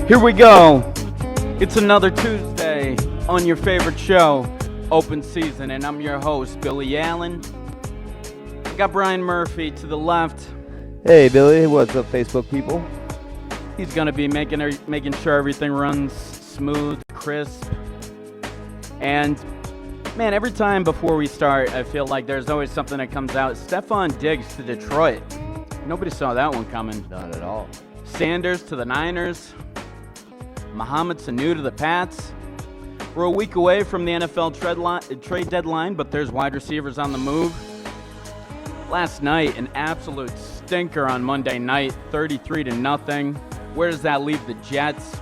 Here we go. It's another Tuesday on your favorite show, Open Season, and I'm your host, Billy Allen. I got Brian Murphy to the left. Hey, Billy. What's up, Facebook people? He's going to be making sure everything runs smooth, crisp. And, man, every time before we start, I feel like there's always something that comes out. Stephon Diggs to Detroit. Nobody saw that one coming. Not at all. Sanders to the Niners. Mohamed Sanu to the Pats. We're a week away from the NFL trade deadline, but there's wide receivers on the move. Last night, an absolute stinker on Monday night, 33-0. Where does that leave the Jets?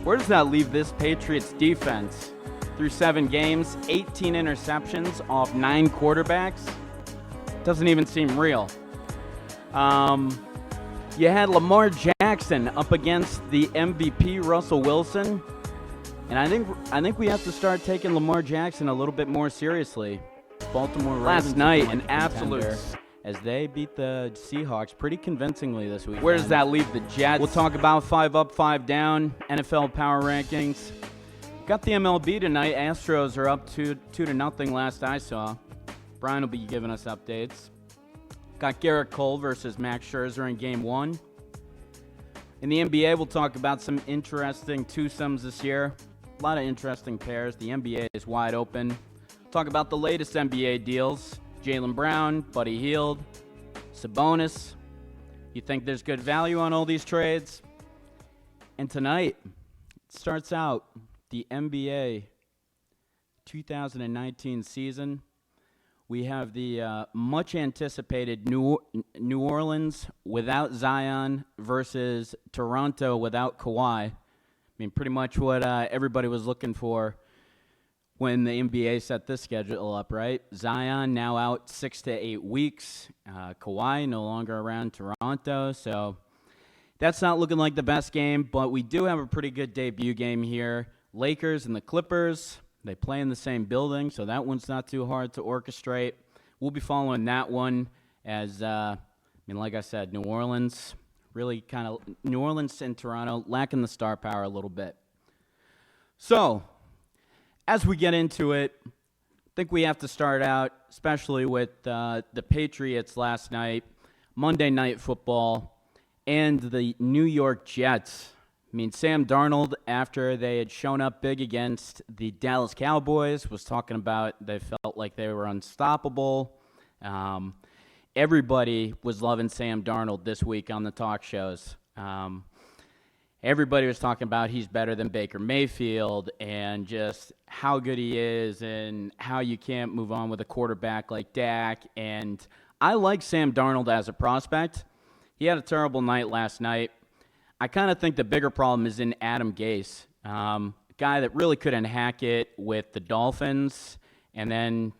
Where does that leave this Patriots defense? Through 7 games, 18 interceptions off 9 quarterbacks. Doesn't even seem real. You had Lamar Jackson up against the MVP Russell Wilson, and I think we have to start taking Lamar Jackson a little bit more seriously. Baltimore last night, an absolute as they beat the Seahawks pretty convincingly this week. Where does that leave the Jets? We'll talk about 5 up, 5 down, NFL power rankings. Got the MLB tonight. Astros are up 2-0 last I saw. Brian will be giving us updates. Got Garrett Cole versus Max Scherzer in Game 1. In the NBA, we'll talk about some interesting twosomes this year. A lot of interesting pairs. The NBA is wide open. Talk about the latest NBA deals. Jaylen Brown, Buddy Hield, Sabonis. You think there's good value on all these trades? And tonight, it starts out the NBA 2019 season. We have the much-anticipated New Orleans without Zion versus Toronto without Kawhi. I mean, pretty much what everybody was looking for when the NBA set this schedule up, right? Zion now out 6 to 8 weeks. Kawhi no longer around Toronto, so that's not looking like the best game, but we do have a pretty good debut game here. Lakers and the Clippers. They play in the same building, so that one's not too hard to orchestrate. We'll be following that one as, like I said, New Orleans and Toronto lacking the star power a little bit. So, as we get into it, I think we have to start out, especially with the Patriots last night, Monday Night Football, and the New York Jets. I mean, Sam Darnold, after they had shown up big against the Dallas Cowboys, was talking about they felt like they were unstoppable. Everybody was loving Sam Darnold this week on the talk shows. Everybody was talking about he's better than Baker Mayfield and just how good he is and how you can't move on with a quarterback like Dak. And I like Sam Darnold as a prospect. He had a terrible night last night. I kind of think the bigger problem is in Adam Gase, guy that really couldn't hack it with the Dolphins and then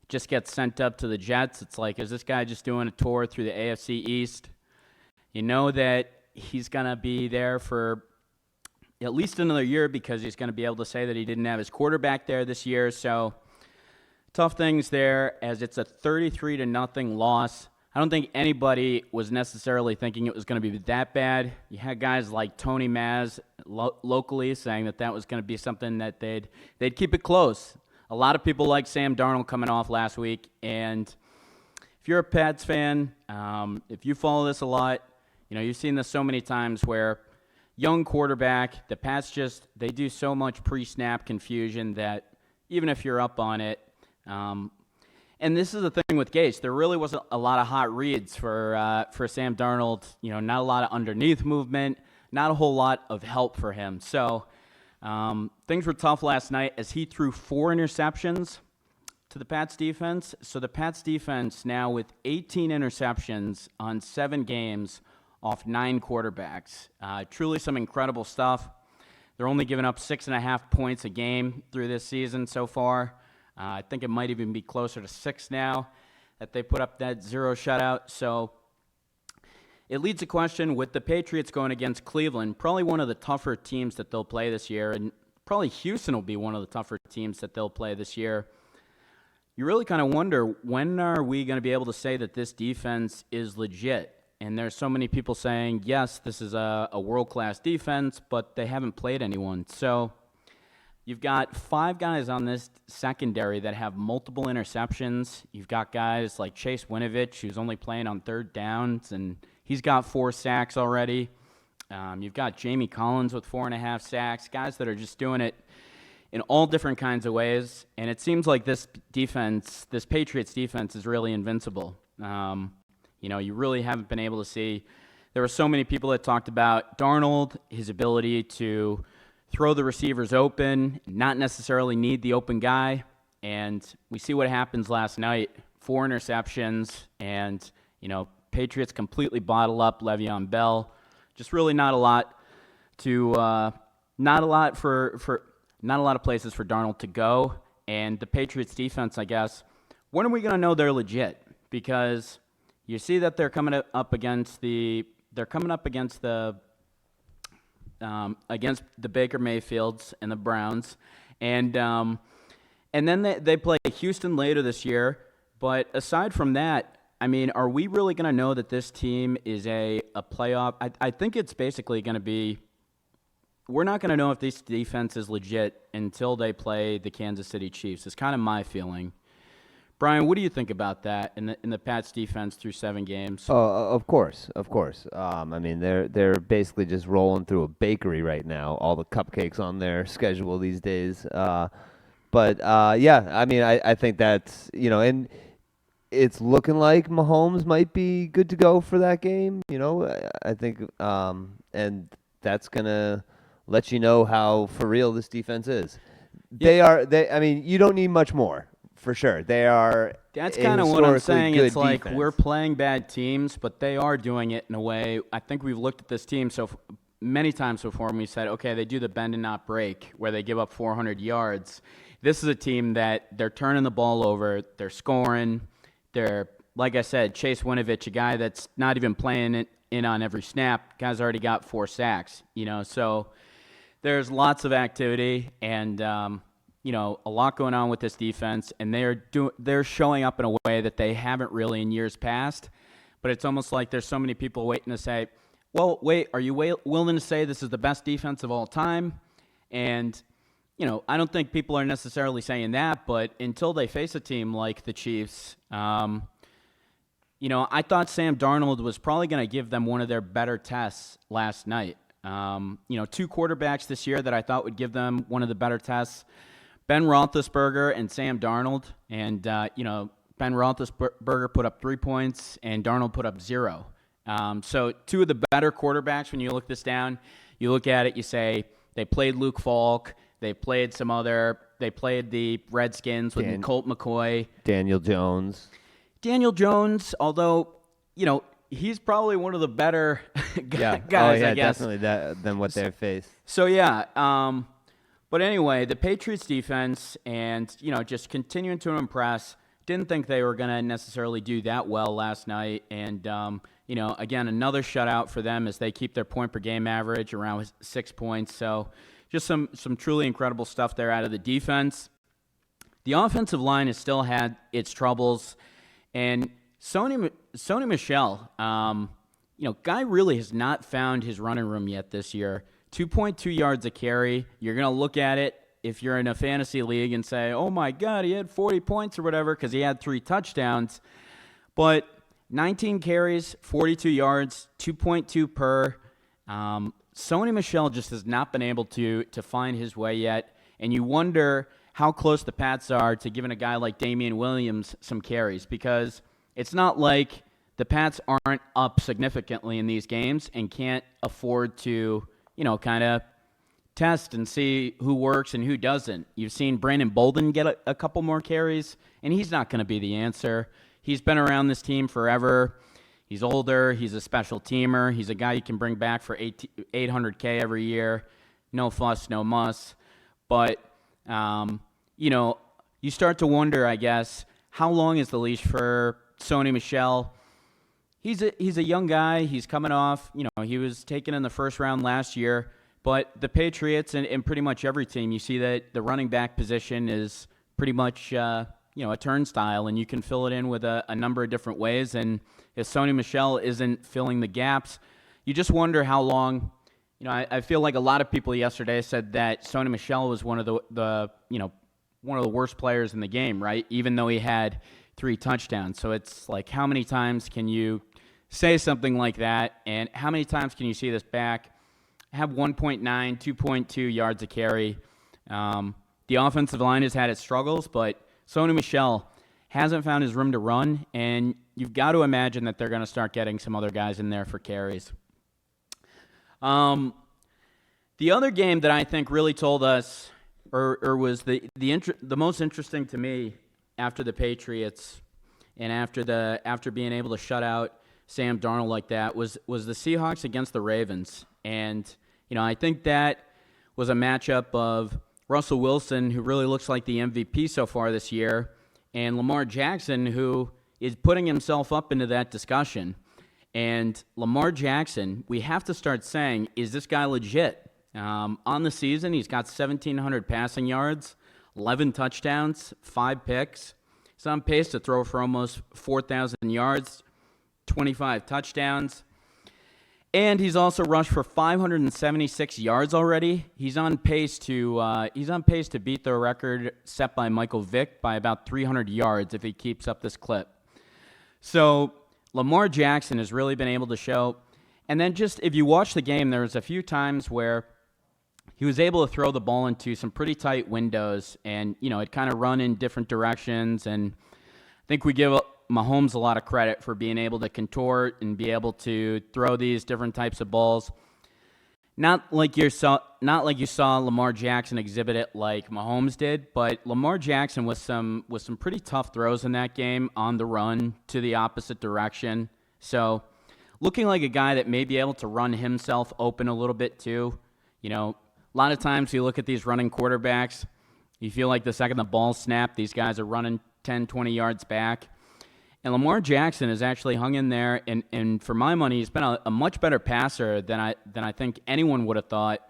just gets sent up to the Jets. It's like, is this guy just doing a tour through the AFC East? You know that he's going to be there for at least another year because he's going to be able to say that he didn't have his quarterback there this year. So tough things there as it's a 33-0 loss. I don't think anybody was necessarily thinking it was going to be that bad. You had guys like Tony Maz locally saying that was going to be something that they'd keep it close. A lot of people like Sam Darnold coming off last week, and if you're a Pats fan, if you follow this a lot, you've seen this so many times where young quarterback, the Pats they do so much pre-snap confusion that even if you're up on it, and this is the thing with Gase. There really wasn't a lot of hot reads for Sam Darnold. Not a lot of underneath movement, not a whole lot of help for him. So things were tough last night as he threw 4 interceptions to the Pats defense. So the Pats defense now with 18 interceptions on 7 games off 9 quarterbacks. Truly some incredible stuff. They're only giving up 6.5 points a game through this season so far. I think it might even be closer to 6 now that they put up that 0 shutout. So it leads a question with the Patriots going against Cleveland, probably one of the tougher teams that they'll play this year, and probably Houston will be one of the tougher teams that they'll play this year. You really kind of wonder, when are we going to be able to say that this defense is legit? And there's so many people saying, yes, this is a world-class defense, but they haven't played anyone. So you've got 5 guys on this secondary that have multiple interceptions. You've got guys like Chase Winovich, who's only playing on third downs, and he's got 4 sacks already. You've got Jamie Collins with 4.5 sacks, guys that are just doing it in all different kinds of ways. And it seems like this Patriots defense is really invincible. You really haven't been able to see. There were so many people that talked about Darnold, his ability to throw the receivers open, not necessarily need the open guy. And we see what happens last night. 4 interceptions, and, Patriots completely bottle up Le'Veon Bell. Just really not a lot of places for Darnold to go. And the Patriots defense, I guess, when are we going to know they're legit? Because you see that they're coming up against the Baker Mayfields and the Browns, and then they play Houston later this year. But aside from that, I mean, are we really going to know that this team is a playoff? I think it's basically going to be, we're not going to know if this defense is legit until they play the Kansas City Chiefs. It's kind of my feeling. Brian, what do you think about that in the Pats defense through 7 games? Oh, of course. I mean, they're basically just rolling through a bakery right now. All the cupcakes on their schedule these days. But I mean, I think that's, and it's looking like Mahomes might be good to go for that game. I think, and that's gonna let you know how for real this defense is. I mean, you don't need much more. For sure. They are. That's kind of what I'm saying. It's like defense. We're playing bad teams, but they are doing it in a way. I think we've looked at this team so many times before, and we said, okay, they do the bend and not break, where they give up 400 yards. This is a team that they're turning the ball over. They're scoring. They're, like I said, Chase Winovich, a guy that's not even playing it in on every snap. Guy's already got 4 sacks. So there's lots of activity, and a lot going on with this defense, and they're showing up in a way that they haven't really in years past. But it's almost like there's so many people waiting to say, well, wait, are you willing to say this is the best defense of all time? And, I don't think people are necessarily saying that, but until they face a team like the Chiefs, I thought Sam Darnold was probably going to give them one of their better tests last night. 2 quarterbacks this year that I thought would give them one of the better tests. Ben Roethlisberger and Sam Darnold, and Ben Roethlisberger put up 3 points, and Darnold put up 0. So 2 of the better quarterbacks. When you look this down, you look at it, you say they played Luke Falk, they played the Redskins with Colt McCoy, Daniel Jones, although he's probably one of the better guys. I guess definitely than what they face. So yeah. But anyway, the Patriots defense and, just continuing to impress. Didn't think they were going to necessarily do that well last night. And, again, another shutout for them as they keep their point-per-game average around 6 points. So just some truly incredible stuff there out of the defense. The offensive line has still had its troubles. And Sony Michel, guy really has not found his running room yet this year. 2.2 yards a carry. You're going to look at it if you're in a fantasy league and say, oh, my God, he had 40 points or whatever because he had 3 touchdowns. But 19 carries, 42 yards, 2.2 per. Sony Michel just has not been able to find his way yet. And you wonder how close the Pats are to giving a guy like Damian Williams some carries, because it's not like the Pats aren't up significantly in these games and can't afford to kind of test and see who works and who doesn't. You've seen Brandon Bolden get a couple more carries, and he's not going to be the answer. He's been around this team forever. He's older. He's a special teamer. He's a guy you can bring back for $800K every year. No fuss, no muss. But, you start to wonder, I guess, how long is the leash for Sony Michel? He's a young guy. He's coming off, he was taken in the first round last year. But the Patriots and pretty much every team, you see that the running back position is pretty much a turnstile, and you can fill it in with a number of different ways. And if Sony Michel isn't filling the gaps, you just wonder how long. I feel like a lot of people yesterday said that Sony Michel was one of one of the worst players in the game, right? Even though he had 3 touchdowns. So it's like, how many times can you say something like that, and how many times can you see this back have 1.9, 2.2 yards a carry? The offensive line has had its struggles, but Sony Michel hasn't found his room to run, and you've got to imagine that they're going to start getting some other guys in there for carries. The other game that I think really told us, or was the most interesting to me after the Patriots and after being able to shut out Sam Darnold like that, was the Seahawks against the Ravens. And I think that was a matchup of Russell Wilson, who really looks like the MVP so far this year, and Lamar Jackson, who is putting himself up into that discussion. And Lamar Jackson, we have to start saying, is this guy legit? On the season, he's got 1,700 passing yards, 11 touchdowns, 5 picks. He's on pace to throw for almost 4,000 yards, 25 touchdowns. And he's also rushed for 576 yards already. He's on pace to beat the record set by Michael Vick by about 300 yards if he keeps up this clip. So Lamar Jackson has really been able to show. And then just if you watch the game, there was a few times where he was able to throw the ball into some pretty tight windows, and it kind of run in different directions. And I think we give Mahomes a lot of credit for being able to contort and be able to throw these different types of balls. Not like you saw Lamar Jackson exhibit it like Mahomes did, but Lamar Jackson with some pretty tough throws in that game on the run to the opposite direction. So looking like a guy that may be able to run himself open a little bit too. A lot of times you look at these running quarterbacks, you feel like the second the ball snapped, these guys are running 10, 20 yards back. And Lamar Jackson has actually hung in there, and for my money, he's been a much better passer than I think anyone would have thought.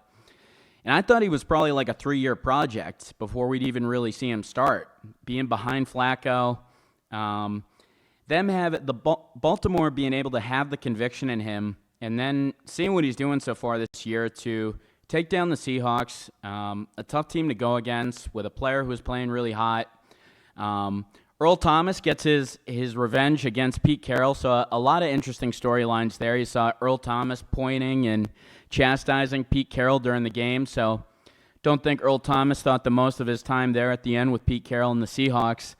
And I thought he was probably like a 3-year project before we'd even really see him start. Being behind Flacco, Baltimore being able to have the conviction in him, and then seeing what he's doing so far this year to take down the Seahawks, a tough team to go against with a player who's playing really hot. Earl Thomas gets his revenge against Pete Carroll, so a lot of interesting storylines there. You saw Earl Thomas pointing and chastising Pete Carroll during the game, so don't think Earl Thomas thought the most of his time there at the end with Pete Carroll and the Seahawks.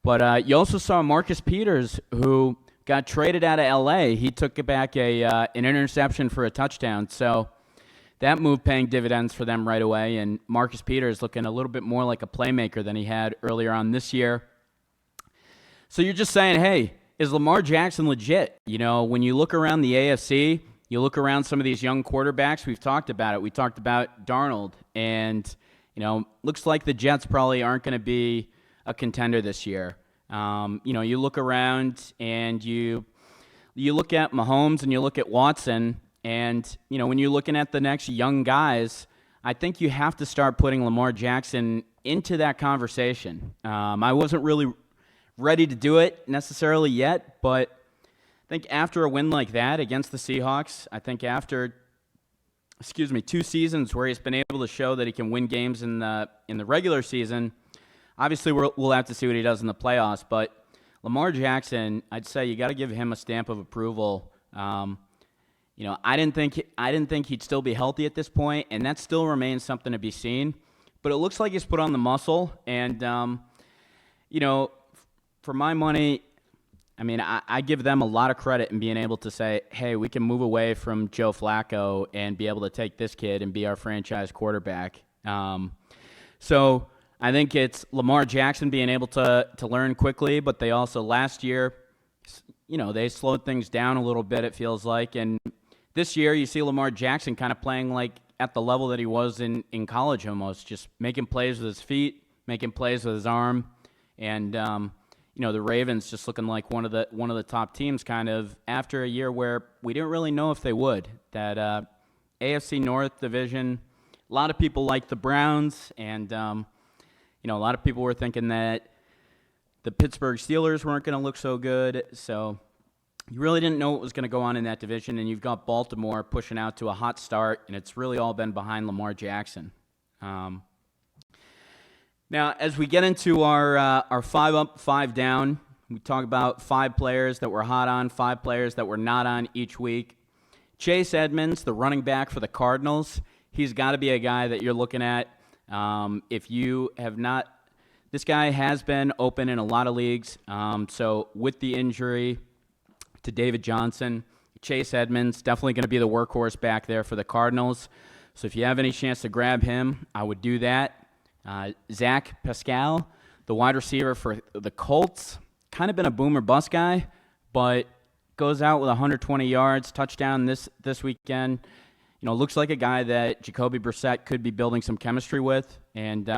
But you also saw Marcus Peters, who got traded out of L.A. He took back an interception for a touchdown, so that move paying dividends for them right away, and Marcus Peters looking a little bit more like a playmaker than he had earlier on this year. So you're just saying, hey, is Lamar Jackson legit? When you look around the AFC, you look around some of these young quarterbacks, we've talked about it. We talked about Darnold, and, looks like the Jets probably aren't going to be a contender this year. You look around and you look at Mahomes and you look at Watson, and, when you're looking at the next young guys, I think you have to start putting Lamar Jackson into that conversation. I wasn't really ready to do it necessarily yet, but I think after a win like that against the Seahawks, I think after 2 seasons where he's been able to show that he can win games in the regular season, obviously we'll have to see what he does in the playoffs, but Lamar Jackson, I'd say you got to give him a stamp of approval. I didn't think he'd still be healthy at this point, and that still remains something to be seen, but it looks like he's put on the muscle, and for my money, I give them a lot of credit in being able to say, hey, we can move away from Joe Flacco and be able to take this kid and be our franchise quarterback. So I think it's Lamar Jackson being able to learn quickly, but they also last year, they slowed things down a little bit, it feels like. And this year you see Lamar Jackson kind of playing like at the level that he was in college almost, just making plays with his feet, making plays with his arm, and the Ravens just looking like one of the top teams kind of after a year where we didn't really know if they would. That AFC North division, a lot of people like the Browns, and a lot of people were thinking that the Pittsburgh Steelers weren't going to look so good. So you really didn't know what was going to go on in that division, and you've got Baltimore pushing out to a hot start, and it's really all been behind Lamar Jackson. Now, as we get into our 5 up, 5 down, we talk about 5 players that we're hot on, 5 players that we're not on each week. Chase Edmonds, the running back for the Cardinals, he's got to be a guy that you're looking at. If you have not, this guy has been open in a lot of leagues. So with the injury to David Johnson, Chase Edmonds definitely going to be the workhorse back there for the Cardinals. So if you have any chance to grab him, I would do that. Zach Pascal, the wide receiver for the Colts, kind of been a boomer bust guy, but goes out with 120 yards, touchdown this weekend. Looks like a guy that Jacoby Brissett could be building some chemistry with. And,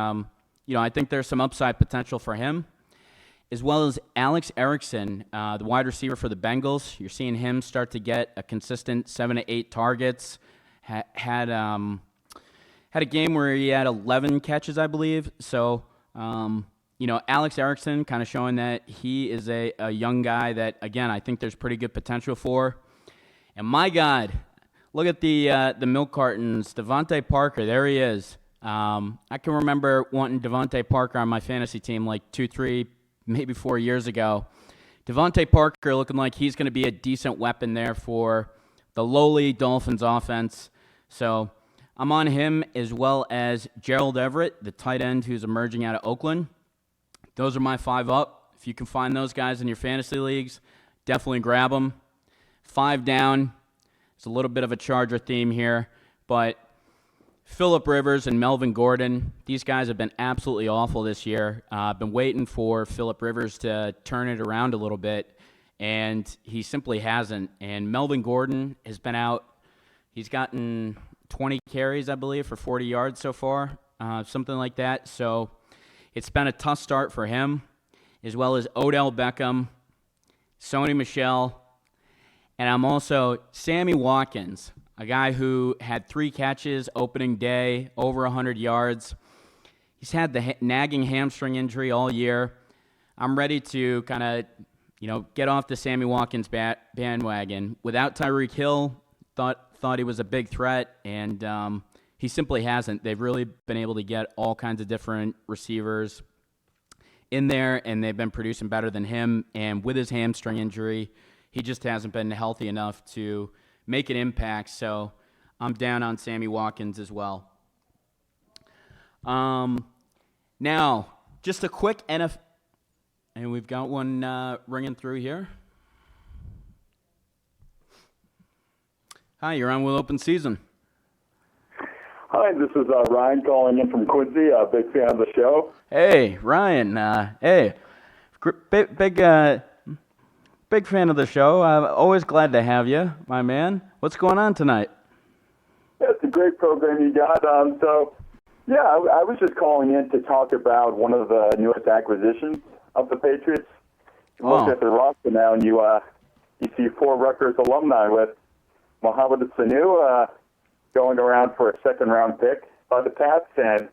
I think there's some upside potential for him, as well as Alex Erickson, the wide receiver for the Bengals. You're seeing him start to get a consistent 7 to 8 targets. Had a game where he had 11 catches, I believe. So, Alex Erickson kind of showing that he is a young guy that, again, I think there's pretty good potential for. And my God, look at the milk cartons. Devontae Parker, there he is. I can remember wanting Devontae Parker on my fantasy team like 2, 3, maybe 4 years ago. Devontae Parker looking like he's going to be a decent weapon there for the lowly Dolphins offense. So I'm on him, as well as Gerald Everett, the tight end who's emerging out of Oakland. Those are my 5 up. If you can find those guys in your fantasy leagues, definitely grab them. 5 down. It's a little bit of a Charger theme here, but Phillip Rivers and Melvin Gordon, these guys have been absolutely awful this year. I've been waiting for Phillip Rivers to turn it around a little bit, and he simply hasn't. And Melvin Gordon has been out. He's gotten 20 carries, I believe, for 40 yards so far, something like that. So it's been a tough start for him, as well as Odell Beckham, Sony Michel, and I'm also Sammy Watkins, a guy who had 3 catches opening day, over 100 yards. He's had the nagging hamstring injury all year. I'm ready to kind of, get off the Sammy Watkins bandwagon. Without Tyreek Hill, thought he was a big threat, and he simply hasn't. They've really been able to get all kinds of different receivers in there, and they've been producing better than him. And with his hamstring injury, he just hasn't been healthy enough to make an impact. So I'm down on Sammy Watkins as well. Now, just a quick NFL, and we've got one ringing through here. Hi, you're on with Open Season. Hi, this is Ryan calling in from Quincy. Big fan of the show. Hey, Ryan. Big fan of the show. Always glad to have you, my man. What's going on tonight? Yeah, it's a great program you got. I was just calling in to talk about one of the newest acquisitions of the Patriots. You look at the roster now, and you see 4 Rutgers alumni with Mohamed Sanu going around for a second-round pick by the Pats, and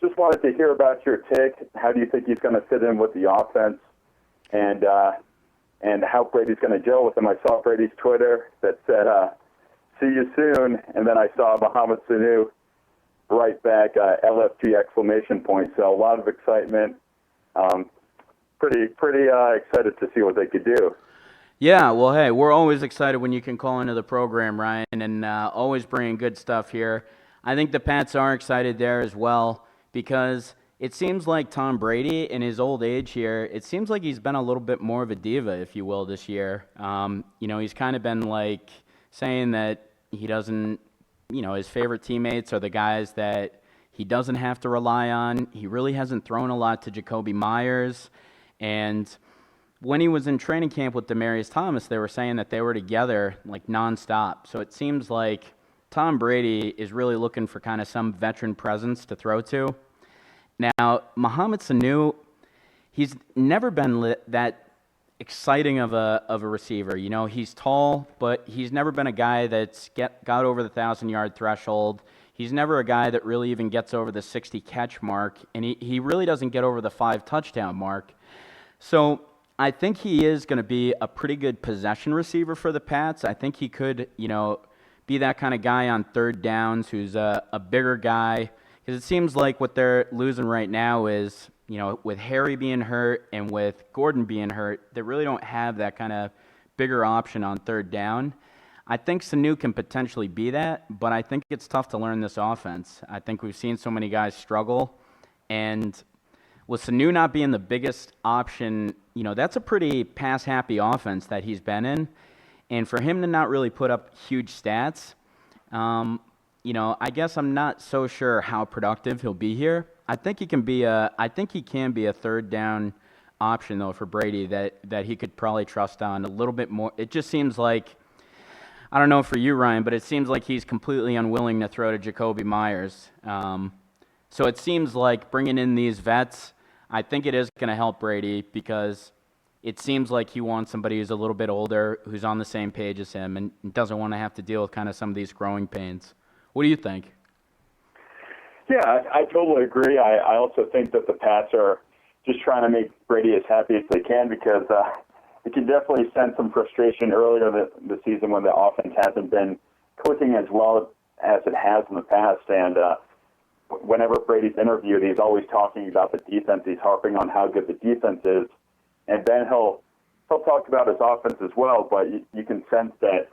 just wanted to hear about your take. How do you think he's going to fit in with the offense, and how Brady's going to gel with him? I saw Brady's Twitter that said, "See you soon," and then I saw Mohamed Sanu right back, LFG exclamation point. So a lot of excitement. Pretty excited to see what they could do. Yeah, well, hey, we're always excited when you can call into the program, Ryan, and always bringing good stuff here. I think the Pats are excited there as well, because it seems like Tom Brady, in his old age here, it seems like he's been a little bit more of a diva, if you will, this year. He's kind of been like saying that he doesn't, his favorite teammates are the guys that he doesn't have to rely on. He really hasn't thrown a lot to Jacoby Myers, and when he was in training camp with Demaryius Thomas, they were saying that they were together like nonstop. So it seems like Tom Brady is really looking for kind of some veteran presence to throw to. Now, Mohamed Sanu, he's never been that exciting of a receiver. He's tall, but he's never been a guy that's got over the 1,000-yard threshold. He's never a guy that really even gets over the 60-catch mark, and he really doesn't get over the 5-touchdown mark. So I think he is going to be a pretty good possession receiver for the Pats. I think he could, be that kind of guy on third downs who's a bigger guy. Because it seems like what they're losing right now is, with Harry being hurt and with Gordon being hurt, they really don't have that kind of bigger option on third down. I think Sanu can potentially be that, but I think it's tough to learn this offense. I think we've seen so many guys struggle, and with Sanu not being the biggest option, that's a pretty pass-happy offense that he's been in. And for him to not really put up huge stats, I guess I'm not so sure how productive he'll be here. I think he can be a third down option, though, for Brady that he could probably trust on a little bit more. It just seems like, I don't know for you, Ryan, but it seems like he's completely unwilling to throw to Jacoby Myers. So it seems like bringing in these vets, I think it is going to help Brady because it seems like he wants somebody who's a little bit older, who's on the same page as him, and doesn't want to have to deal with kind of some of these growing pains. What do you think? Yeah, I totally agree. I also think that the Pats are just trying to make Brady as happy as they can because it can definitely sense some frustration earlier the season when the offense hasn't been clicking as well as it has in the past. And whenever Brady's interviewed, he's always talking about the defense. He's harping on how good the defense is. And then he'll talk about his offense as well, but you can sense that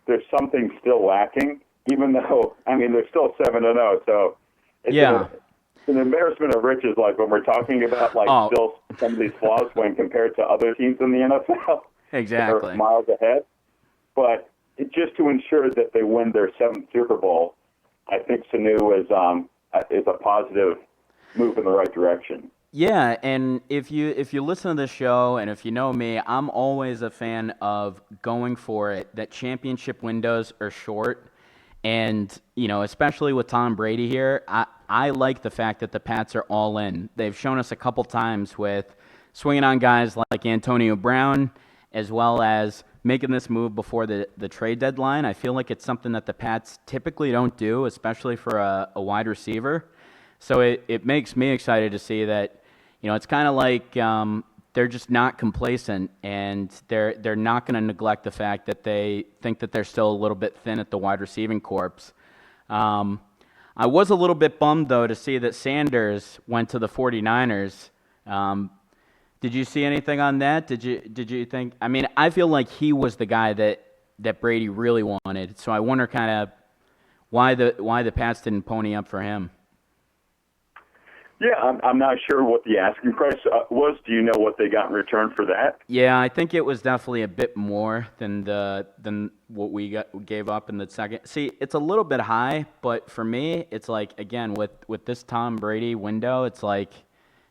there's something still lacking, even though, they're still 7-0. So it's an embarrassment of riches, like when we're talking about still some of these flaws when compared to other teams in the NFL. Exactly. They're miles ahead. But just to ensure that they win their 7th Super Bowl, I think Sanu is a positive move in the right direction. Yeah, and if you listen to this show and if you know me, I'm always a fan of going for it, that championship windows are short. And, especially with Tom Brady here, I like the fact that the Pats are all in. They've shown us a couple times with swinging on guys like Antonio Brown, as well as making this move before the trade deadline. I feel like it's something that the Pats typically don't do, especially for a wide receiver. So it makes me excited to see that, it's kind of like they're just not complacent, and they're not going to neglect the fact that they think that they're still a little bit thin at the wide receiving corps. I was a little bit bummed, though, to see that Sanders went to the 49ers. Did you see anything on that? Did you think? I feel like he was the guy that Brady really wanted. So I wonder kind of why the Pats didn't pony up for him. Yeah, I'm not sure what the asking price was. Do you know what they got in return for that? Yeah, I think it was definitely a bit more than what we gave up in the second. See, it's a little bit high, but for me, it's like, again, with this Tom Brady window, it's like,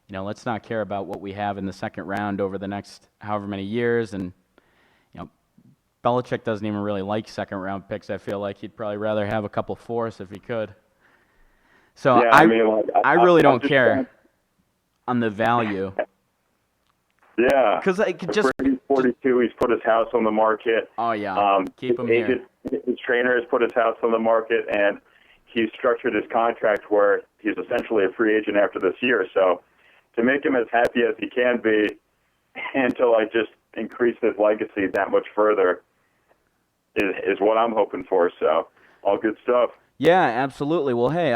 let's not care about what we have in the second round over the next however many years. And, Belichick doesn't even really like second round picks. I feel like he'd probably rather have a couple fourths if he could. So yeah, I really don't care on the value. Yeah, because just Brady's 42. He's put his house on the market. Oh yeah, keep him here. His trainer has put his house on the market, and he's structured his contract where he's essentially a free agent after this year. So to make him as happy as he can be, and to just increase his legacy that much further, is what I'm hoping for. So all good stuff. Yeah, absolutely. Well, hey,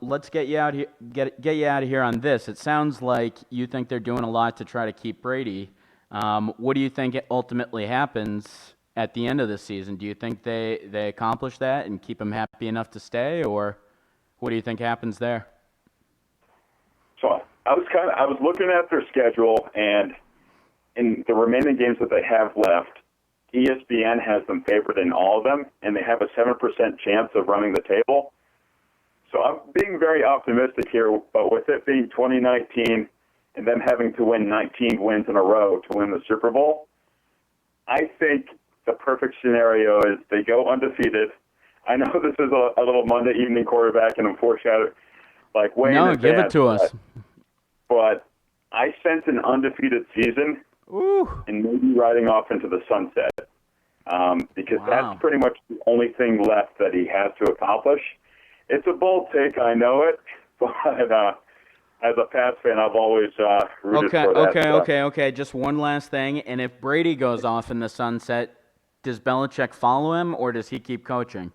let's get you out here. Get you out of here on this. It sounds like you think they're doing a lot to try to keep Brady. What do you think ultimately happens at the end of the season? Do you think they accomplish that and keep him happy enough to stay, or what do you think happens there? So I was looking at their schedule, and in the remaining games that they have left, ESPN has them favored in all of them, and they have a 7% chance of running the table. So I'm being very optimistic here, but with it being 2019 and them having to win 19 wins in a row to win the Super Bowl, I think the perfect scenario is they go undefeated. I know this is a little Monday evening quarterback, and I'm foreshadowing, way in advance. No, give it to us. But I sense an undefeated season. Ooh. And maybe riding off into the sunset, because that's pretty much the only thing left that he has to accomplish. It's a bold take, I know it, but as a Pats fan, I've always rooted for that. Okay. Just one last thing. And if Brady goes off in the sunset, does Belichick follow him or does he keep coaching?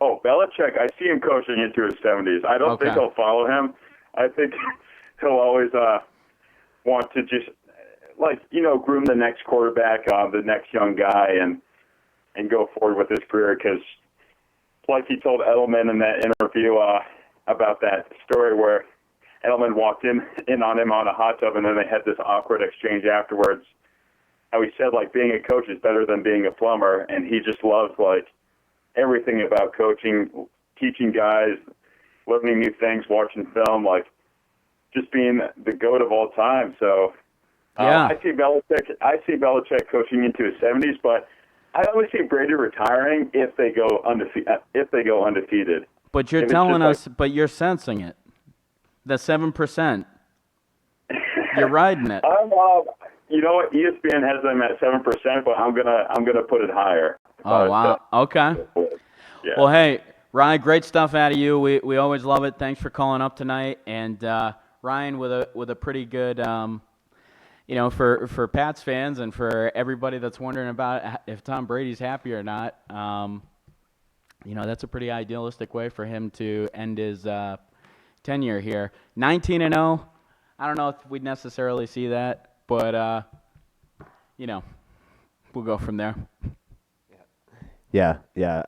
Oh, Belichick, I see him coaching into his 70s. I don't think he'll follow him. I think he'll always want to just, groom the next quarterback, the next young guy, and go forward with his career. Because, like he told Edelman in that interview about that story where Edelman walked in on him on a hot tub, and then they had this awkward exchange afterwards. How he said, being a coach is better than being a plumber, and he just loves, everything about coaching, teaching guys, learning new things, watching film, just being the GOAT of all time. So I see Belichick coaching into his 70s, but I only see Brady retiring if they go undefeated. But you're telling us, but you're sensing it. The 7%. You're riding it. You know what? ESPN has them at 7%, but I'm gonna put it higher. Oh wow. Okay. Yeah. Well, hey, Ryan, great stuff out of you. We always love it. Thanks for calling up tonight. And Ryan, with a pretty good, for Pats fans and for everybody that's wondering about if Tom Brady's happy or not, that's a pretty idealistic way for him to end his tenure here. 19-0. I don't know if we'd necessarily see that, but we'll go from there. Yeah.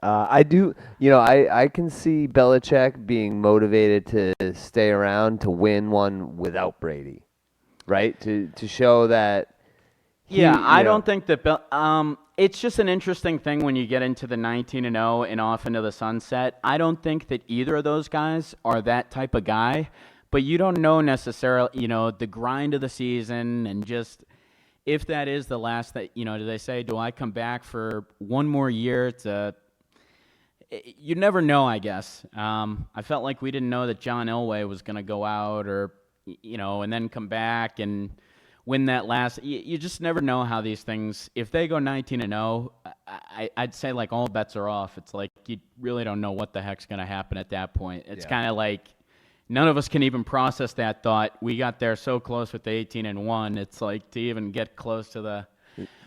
I do. I can see Belichick being motivated to stay around to win one without Brady, right? To show that. I don't think that. It's just an interesting thing when you get into the 19-0 and off into the sunset. I don't think that either of those guys are that type of guy, but you don't know necessarily. The grind of the season and just. If that is the last that, do they say, do I come back for one more year you never know, I guess. I felt like we didn't know that John Elway was going to go out or, and then come back and win that last. You just never know how these things, if they go 19-0, I'd say all bets are off. It's you really don't know what the heck's going to happen at that point. It's kind of none of us can even process that thought. We got there so close with the 18-1. It's to even get close to the.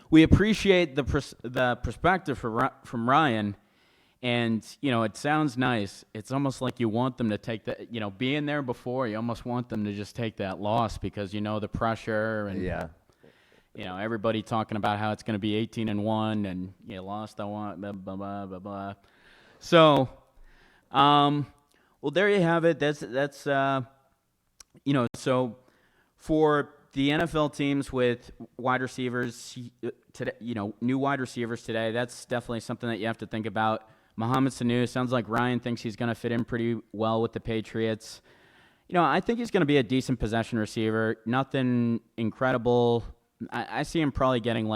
We appreciate the perspective from Ryan, and it sounds nice. It's almost like you want them to take that. Being there before, you almost want them to just take that loss because the pressure and everybody talking about how it's going to be 18-1 and you lost. I want blah blah blah blah blah. So. Well, there you have it. That's so for the NFL teams with wide receivers today, new wide receivers today, that's definitely something that you have to think about. Mohamed Sanu, sounds like Ryan thinks he's going to fit in pretty well with the Patriots. I think he's going to be a decent possession receiver. Nothing incredible. I see him probably getting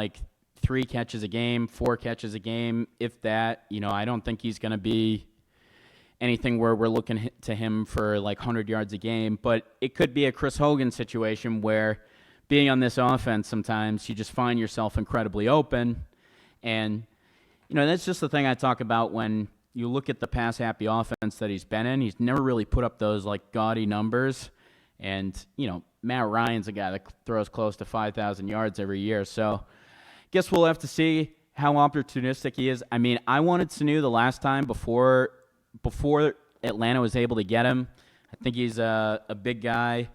3 catches a game, 4 catches a game, if that. I don't think he's going to be anything where we're looking to him for 100 yards a game, but it could be a Chris Hogan situation where being on this offense sometimes you just find yourself incredibly open, and that's just the thing I talk about when you look at the pass-happy offense that he's been in. He's never really put up those gaudy numbers, and Matt Ryan's a guy that throws close to 5,000 yards every year, so guess we'll have to see how opportunistic he is. I mean, I wanted Sanu the last time before Atlanta was able to get him. I think he's a big guy,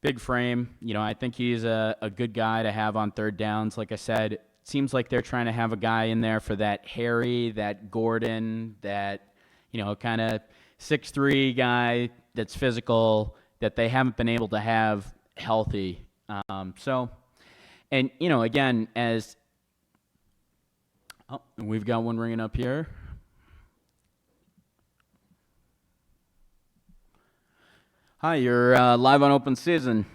big frame. I think he's a good guy to have on third downs. Like I said, it seems like they're trying to have a guy in there for that Harry, that Gordon, that, kind of 6'3" guy that's physical that they haven't been able to have healthy. Again, we've got one ringing up here. Hi, you're live on Open Season.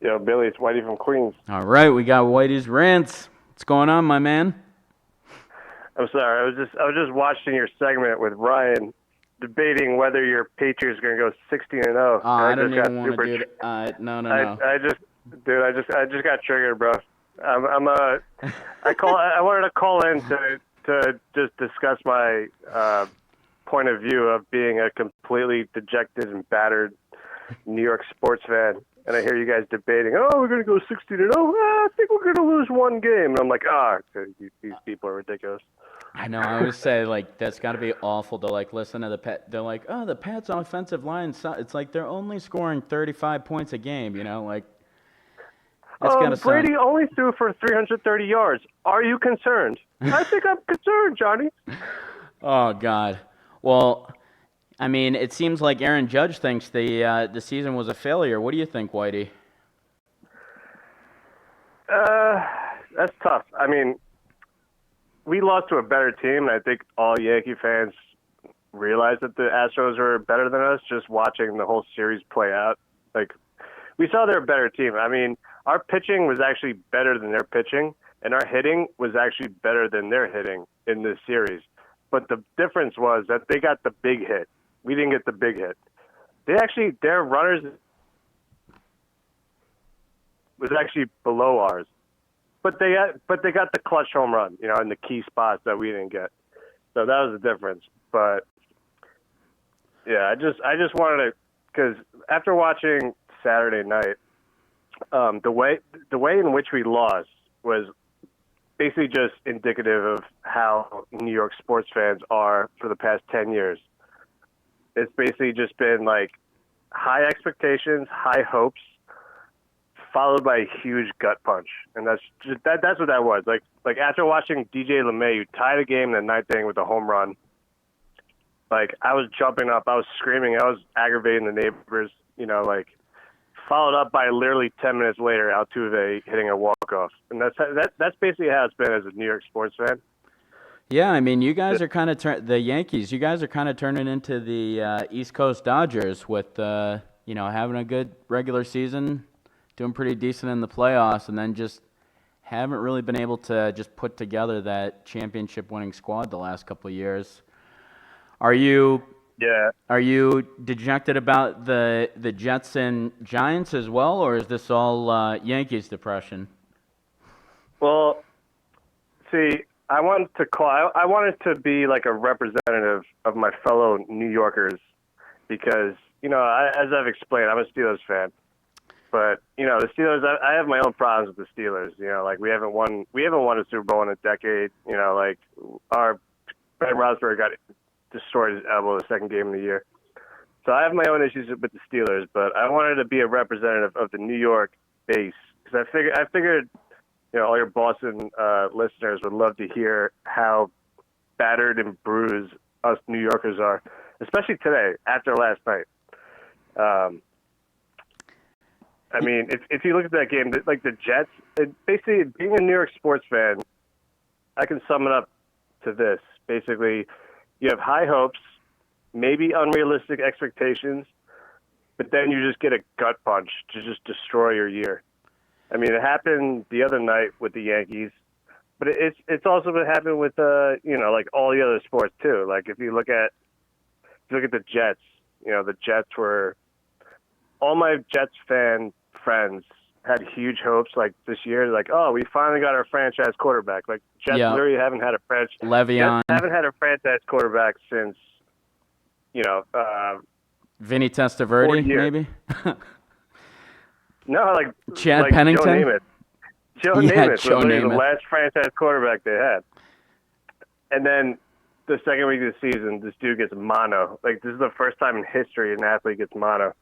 Yo, Billy, it's Whitey from Queens. All right, we got Whitey's rants. What's going on, my man? I'm sorry, I was just watching your segment with Ryan, debating whether your Patriots are going to go 16-0. I don't even want to do it. No. I just got triggered, bro. I wanted to call in to just discuss my point of view of being a completely dejected and battered New York sports fan, and I hear you guys debating, oh, we're going to go 16-0. I think we're going to lose one game. And I'm like, these people are ridiculous. I know. I always say, like, that's got to be awful to, like, listen to the Pats. They're like, oh, the Pats' offensive line, it's like they're only scoring 35 points a game, you know? Like, that's got to Brady only threw for 330 yards. Are you concerned? I think I'm concerned, Johnny. Oh, God. Well, I mean, it seems like Aaron Judge thinks the season was a failure. What do you think, Whitey? That's tough. I mean, we lost to a better team, and I think all Yankee fans realize that the Astros are better than us just watching the whole series play out. Like, we saw they're a better team. I mean, our pitching was actually better than their pitching, and our hitting was actually better than their hitting in this series. But the difference was that they got the big hit. We didn't get the big hit. Their runners was actually below ours. But they got the clutch home run, you know, in the key spots that we didn't get. So that was the difference. But yeah, I just wanted to, because after watching Saturday night, the way in which we lost was basically just indicative of how New York sports fans are for the past 10 years. It's basically just been like high expectations, high hopes, followed by a huge gut punch. And that's what that was. Like after watching DJ LeMahieu tie the game in the ninth inning with a home run, like I was jumping up, I was screaming, I was aggravating the neighbors, you know, like followed up by literally 10 minutes later Altuve hitting a walk-off. And that's basically how it's been as a New York sports fan. Yeah, I mean, you guys are kind of the Yankees. You guys are kind of turning into the East Coast Dodgers with having a good regular season, doing pretty decent in the playoffs, and then just haven't really been able to just put together that championship-winning squad the last couple of years. Are you dejected about the Jets and Giants as well, or is this all Yankees depression? Well, see, I wanted to be like a representative of my fellow New Yorkers because, you know, as I've explained, I'm a Steelers fan. But, you know, the Steelers, I have my own problems with the Steelers. You know, like we haven't won a Super Bowl in a decade. You know, like our Ben Roethlisberger got destroyed his elbow the second game of the year. So I have my own issues with the Steelers, but I wanted to be a representative of the New York base because I figured, you know, all your Boston listeners would love to hear how battered and bruised us New Yorkers are, especially today after last night. I mean, if you look at that game, like the Jets, basically being a New York sports fan, I can sum it up to this. Basically, you have high hopes, maybe unrealistic expectations, but then you just get a gut punch to just destroy your year. I mean, it happened the other night with the Yankees, but it's also been happening with like all the other sports too. Like if you look at the Jets, you know, the Jets were all my Jets fan friends had huge hopes like this year, like, oh, we finally got our franchise quarterback. Like Jets literally haven't had a franchise quarterback since, you know, Vinny Testaverde, maybe. No, like Chad Pennington. Joe Namath was literally the last franchise quarterback they had. And then the second week of the season, this dude gets mono. Like this is the first time in history an athlete gets mono.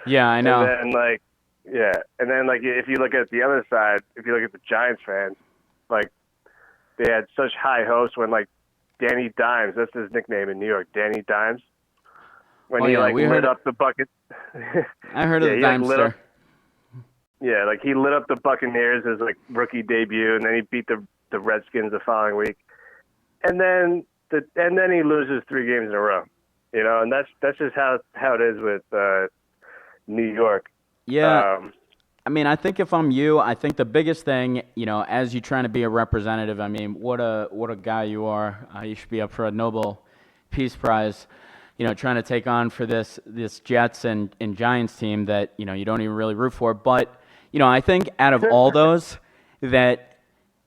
Yeah, I know. And then if you look at the other side, if you look at the Giants fans, like they had such high hopes when like Danny Dimes, that's his nickname in New York, Danny Dimes. When he lit up the bucket. I heard of the Dimester. Yeah, like he lit up the Buccaneers as like rookie debut, and then he beat the Redskins the following week, and then he loses 3 games in a row, you know, and that's just how it is with New York. Yeah, I mean, I think if I'm you, I think the biggest thing, you know, as you're trying to be a representative, I mean, what a guy you are. You should be up for a Nobel Peace Prize. You know, trying to take on for this Jets and Giants team that, you know, you don't even really root for. But, you know, I think out of all those, that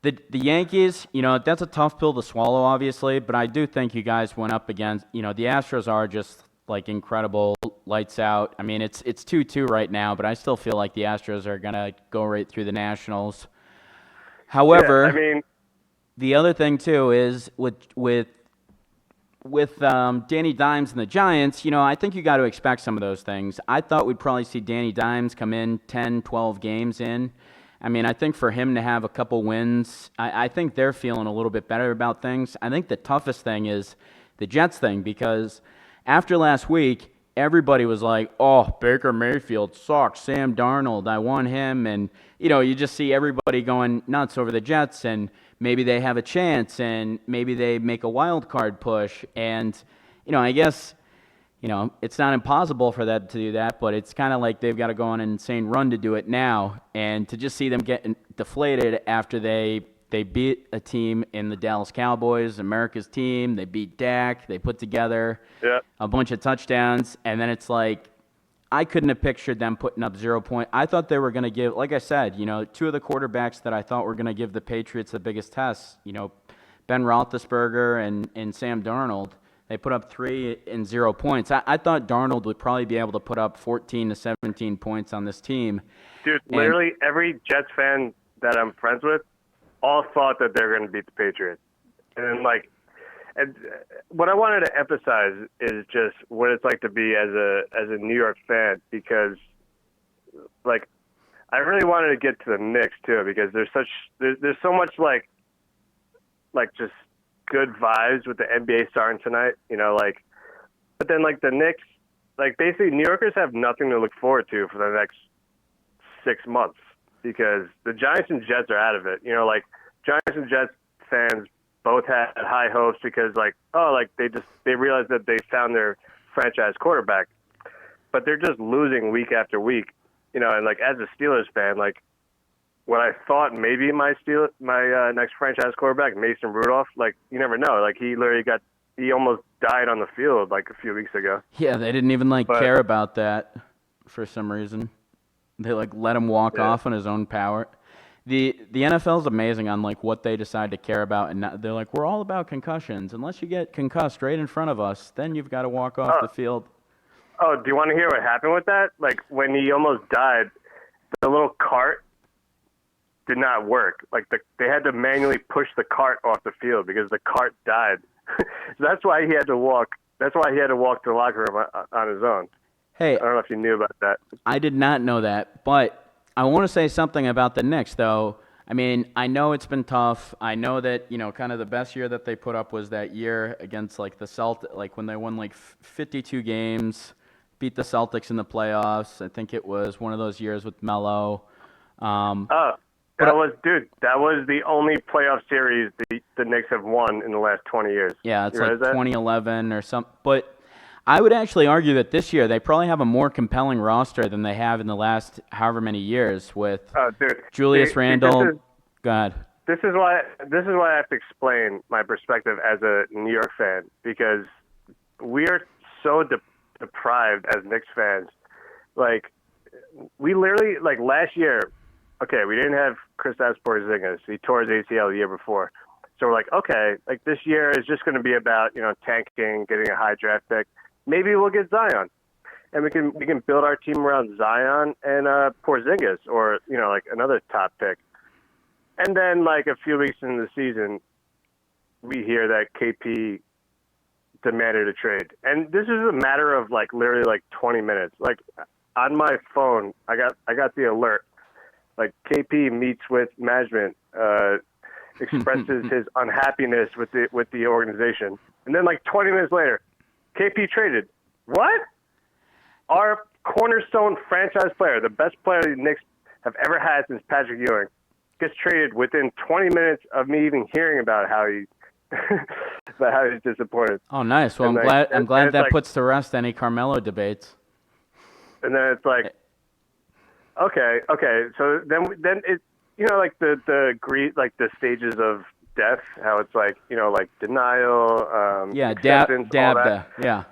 The Yankees, that's a tough pill to swallow, obviously, but I do think you guys went up against, the Astros are just like incredible, lights out. I mean, it's 2-2 right now, but I still feel like the Astros are going to go right through the Nationals. However, the other thing too is with Danny Dimes and the Giants, I think you got to expect some of those things. I thought we'd probably see Danny Dimes come in 10, 12 games in. I mean, I think for him to have a couple wins, I think they're feeling a little bit better about things. I think the toughest thing is the Jets thing, because after last week, everybody was like, oh, Baker Mayfield sucks, Sam Darnold, I want him. And, you just see everybody going nuts over the Jets, and maybe they have a chance, and maybe they make a wild card push. And, I guess, it's not impossible for them to do that, but it's kind of like they've got to go on an insane run to do it now. And to just see them get deflated after they beat a team in the Dallas Cowboys, America's team, they beat Dak, they put together a bunch of touchdowns, and then it's like, I couldn't have pictured them putting up 0 points. I thought they were going to give, like I said, two of the quarterbacks that I thought were going to give the Patriots the biggest test, Ben Roethlisberger and Sam Darnold. They put up 3 and 0 points. I thought Darnold would probably be able to put up 14 to 17 points on this team. Dude, literally every Jets fan that I'm friends with all thought that they were going to beat the Patriots. And what I wanted to emphasize is just what it's like to be as a New York fan, because I really wanted to get to the Knicks too, because there's so much like just good vibes with the NBA starting tonight, but then the Knicks, basically New Yorkers have nothing to look forward to for the next 6 months, because the Giants and Jets are out of it. Giants and Jets fans both had high hopes because they realized that they found their franchise quarterback, but they're just losing week after week, and as a Steelers fan, what I thought maybe my next franchise quarterback, Mason Rudolph, you never know. He almost died on the field a few weeks ago. Yeah, they didn't even care about that for some reason. They let him walk off on his own power. The NFL is amazing on what they decide to care about, and they're like, we're all about concussions. Unless you get concussed right in front of us, then you've got to walk off the field. Oh, do you want to hear what happened with that? When he almost died, the little cart did not work. They had to manually push the cart off the field because the cart died. So that's why he had to walk. That's why he had to walk to the locker room on his own. Hey, I don't know if you knew about that. I did not know that, but I want to say something about the Knicks, though. I mean, I know it's been tough. I know that, kind of the best year that they put up was that year against, the Celtics, when they won, 52 games, beat the Celtics in the playoffs. I think it was one of those years with Melo. That was the only playoff series the Knicks have won in the last 20 years. Yeah, it's 2011 or something. But I would actually argue that this year they probably have a more compelling roster than they have in the last however many years with Julius Randle. Go ahead. This is why I have to explain my perspective as a New York fan, because we are so deprived as Knicks fans. We literally, last year, okay, we didn't have Kristaps Porzingis. He tore his ACL the year before. So we're like, okay, this year is just going to be about, tanking, getting a high draft pick. Maybe we'll get Zion. And we can build our team around Zion and Porzingis, or, another top pick. And then, a few weeks into the season, we hear that KP demanded a trade. And this is a matter of, literally, 20 minutes. On my phone, I got the alert. KP meets with management, expresses his unhappiness with the organization, and then 20 minutes later, KP traded. What? Our cornerstone franchise player, the best player the Knicks have ever had since Patrick Ewing, gets traded within 20 minutes of me even hearing about how he's disappointed. Oh, nice. Well, I'm glad that puts to rest any Carmelo debates. And then it's okay. So then it, the stages of death, how it's denial, acceptance, all that. Yeah.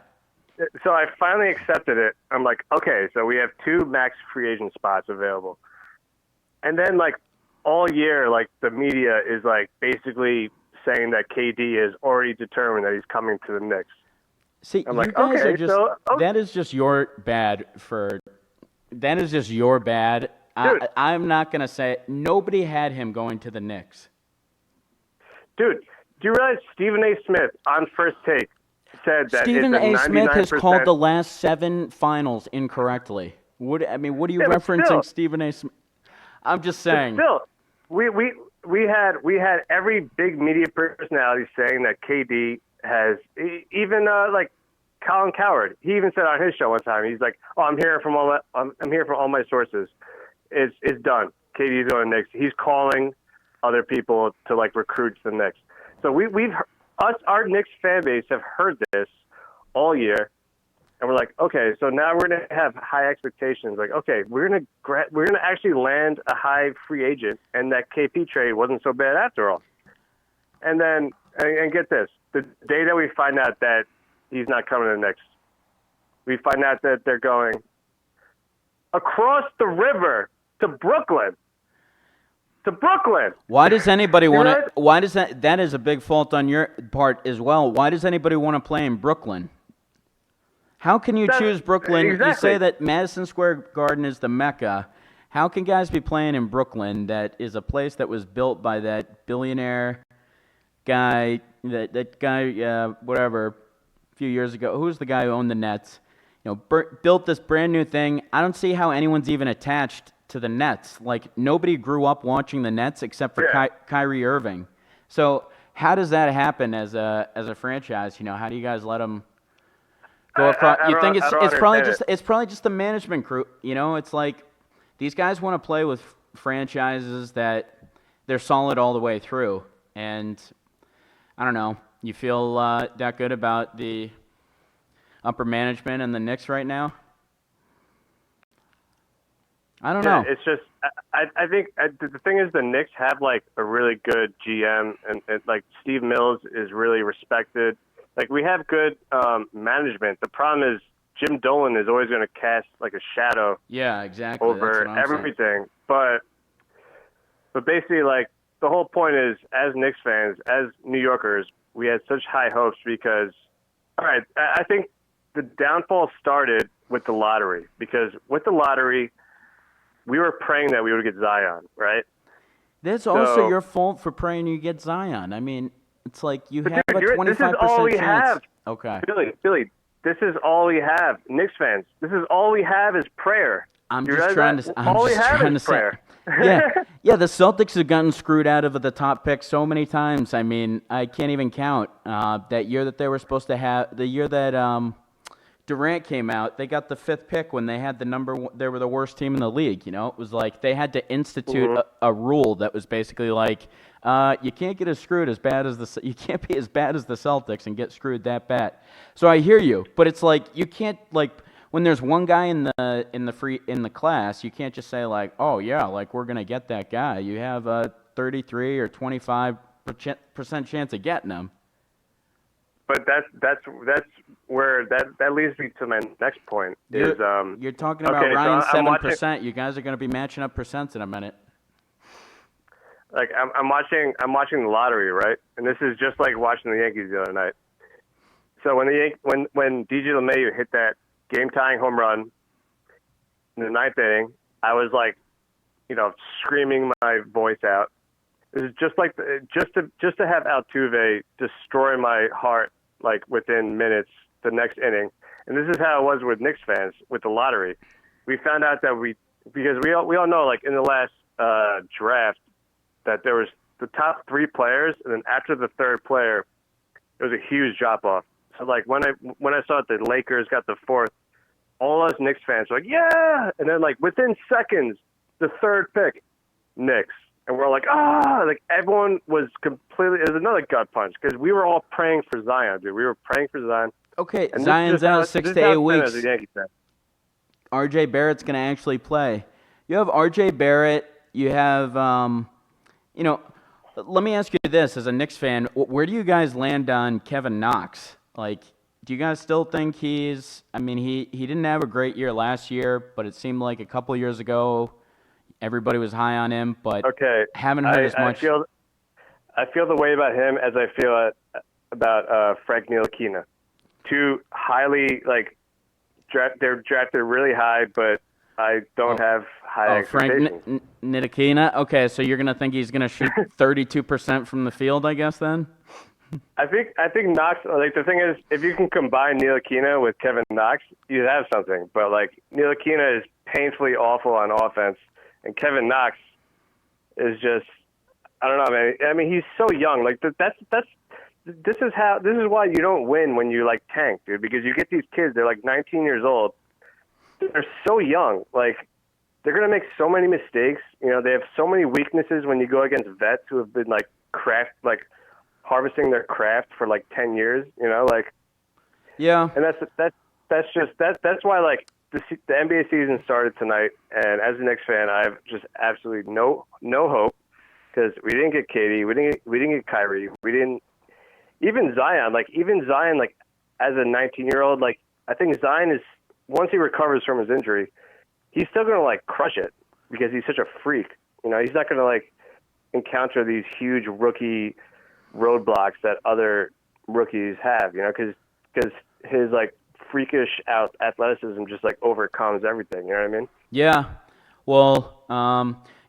So I finally accepted it. I'm like, okay, so we have 2 max free agent spots available. And then all year, like the media is like basically saying that KD is already determined that he's coming to the Knicks. See, I'm you like, guys okay, are just, that is just your bad for, that is just your bad. Dude. I'm not going to say, nobody had him going to the Knicks. Dude, do you realize Stephen A. Smith on First Take said that Stephen it's a A. 99%... Smith has called the last 7 finals incorrectly. What are you referencing, still, Stephen A. Smith? I'm just saying. Still, we had every big media personality saying that KD has, even like Colin Cowherd. He even said on his show one time, he's like, "Oh, I'm hearing from all my sources. It's done. KD's going to Knicks." He's calling other people to like recruit to the Knicks. So our Knicks fan base have heard this all year. And we're like, okay, so now we're gonna have high expectations. Like, okay, we're gonna actually land a high free agent, and that KP trade wasn't so bad after all. And then, and get this, the day that we find out that he's not coming to the Knicks, we find out that they're going across the river to Brooklyn. Why does anybody want to? Why does that is a big fault on your part as well. Why does anybody want to play in Brooklyn? How can you choose Brooklyn? Exactly. You say that Madison Square Garden is the Mecca. How can guys be playing in Brooklyn, that is a place that was built by that billionaire guy, that guy, whatever, a few years ago? Who's the guy who owned the Nets? Built this brand new thing. I don't see how anyone's even attached to the Nets. Like, nobody grew up watching the Nets except for Kyrie Irving. So how does that happen as a franchise? How do you guys let them go across? You think it's probably just the management crew. It's like these guys want to play with franchises that they're solid all the way through. And I don't know. You feel that good about the upper management and the Knicks right now? I don't know. It's just I think the thing is the Knicks have like a really good GM, and like Steve Mills is really respected. Like, we have good management. The problem is Jim Dolan is always going to cast like a shadow over everything. But basically, like, the whole point is, as Knicks fans, as New Yorkers, we had such high hopes because, all right, I think the downfall started with the lottery, because with the lottery, we were praying that we would get Zion, right? That's also your fault for praying you get Zion. I mean, it's like you have a 25% this is all we chance. Have. Okay. Billy, this is all we have. Knicks fans, this is all we have is prayer. I'm you just trying to. I'm all just we have trying is to prayer. Yeah. The Celtics have gotten screwed out of the top pick so many times. I mean, I can't even count. That year that they were supposed to have, the year that Durant came out, they got the 5th pick when they had the number one. They were the worst team in the league. It was like they had to institute a rule that was basically like, you can't get screwed as bad as you can't be as bad as the Celtics and get screwed that bad. So I hear you, but it's like you can't, like, when there's one guy in the class, you can't just say like, oh yeah, like we're gonna get that guy. You have a 33 or 25% chance of getting him. But that's where that leads me to my next point. You're talking about Ryan's 7%. You guys are going to be matching up percents in a minute. Like, I'm watching the lottery, right? And this is just like watching the Yankees the other night. So when DJ LeMahieu hit that game-tying home run in the 9th inning, I was like, screaming my voice out. It was just like just to have Altuve destroy my heart like within minutes the next inning. And this is how it was with Knicks fans with the lottery. We found out that because we all know, like, in the last draft, that there was the top 3 players, and then after the 3rd player, there was a huge drop off. So like when I saw that the Lakers got the 4th, all us Knicks fans were like, yeah, and then like within seconds, the 3rd pick, Knicks. And we're like, like everyone was completely, it was another gut punch because we were all praying for Zion, dude. We were praying for Zion. Okay, Zion's out 6 to 8 weeks. As a Yankee fan. RJ Barrett's going to actually play. You have RJ Barrett. You have, let me ask you this as a Knicks fan. Where do you guys land on Kevin Knox? Like, do you guys still think he didn't have a great year last year, but it seemed like a couple years ago, Everybody was high on him, but Okay. haven't heard as much. I feel the way about him as I feel about Frank Ntilikina. Two highly they're drafted really high, but I don't have high expectations. Frank Ntilikina. Okay, so you're gonna think he's gonna shoot 32% from the field, I guess then. I think Knox. The thing is, if you can combine Ntilikina with Kevin Knox, you have something. But Ntilikina is painfully awful on offense, and Kevin Knox is just, I don't know, man. I mean, he's so young. This is why you don't win when you tank, dude. Because you get these kids, they're 19 years old. They're so young. They're gonna make so many mistakes. They have so many weaknesses when you go against vets who have been harvesting their craft for 10 years. Yeah. And that's why the NBA season started tonight. And as a Knicks fan, I have just absolutely no hope because we didn't get Katie, we didn't get Kyrie, we didn't even Zion. As a 19-year-old, I think Zion is, once he recovers from his injury, he's still gonna crush it because he's such a freak. He's not gonna encounter these huge rookie roadblocks that other rookies have, because his freakish athleticism just overcomes everything. You know what I mean? Yeah. Well,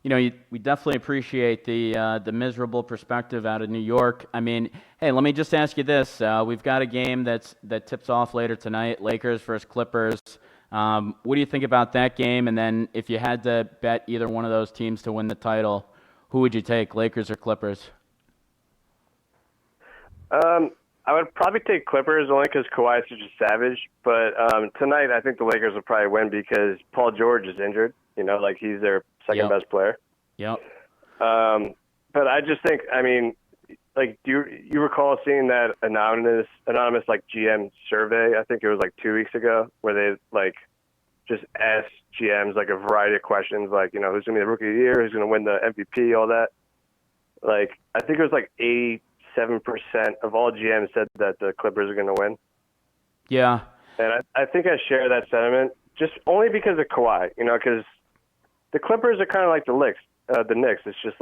we definitely appreciate the miserable perspective out of New York. I mean, hey, let me just ask you this: we've got a game that tips off later tonight, Lakers versus Clippers. What do you think about that game? And then, if you had to bet either one of those teams to win the title, who would you take, Lakers or Clippers? I would probably take Clippers only because Kawhi is such a savage. But tonight, I think the Lakers will probably win because Paul George is injured. He's their second best player. Yep. But I just think, I mean, do you recall seeing that anonymous GM survey? I think it was 2 weeks ago, where they just asked GMs a variety of questions, who's gonna be the rookie of the year, who's gonna win the MVP, all that. I think it was 87% of all GMs said that the Clippers are going to win. Yeah. And I think I share that sentiment just only because of Kawhi, because the Clippers are kind of like the Knicks. It's just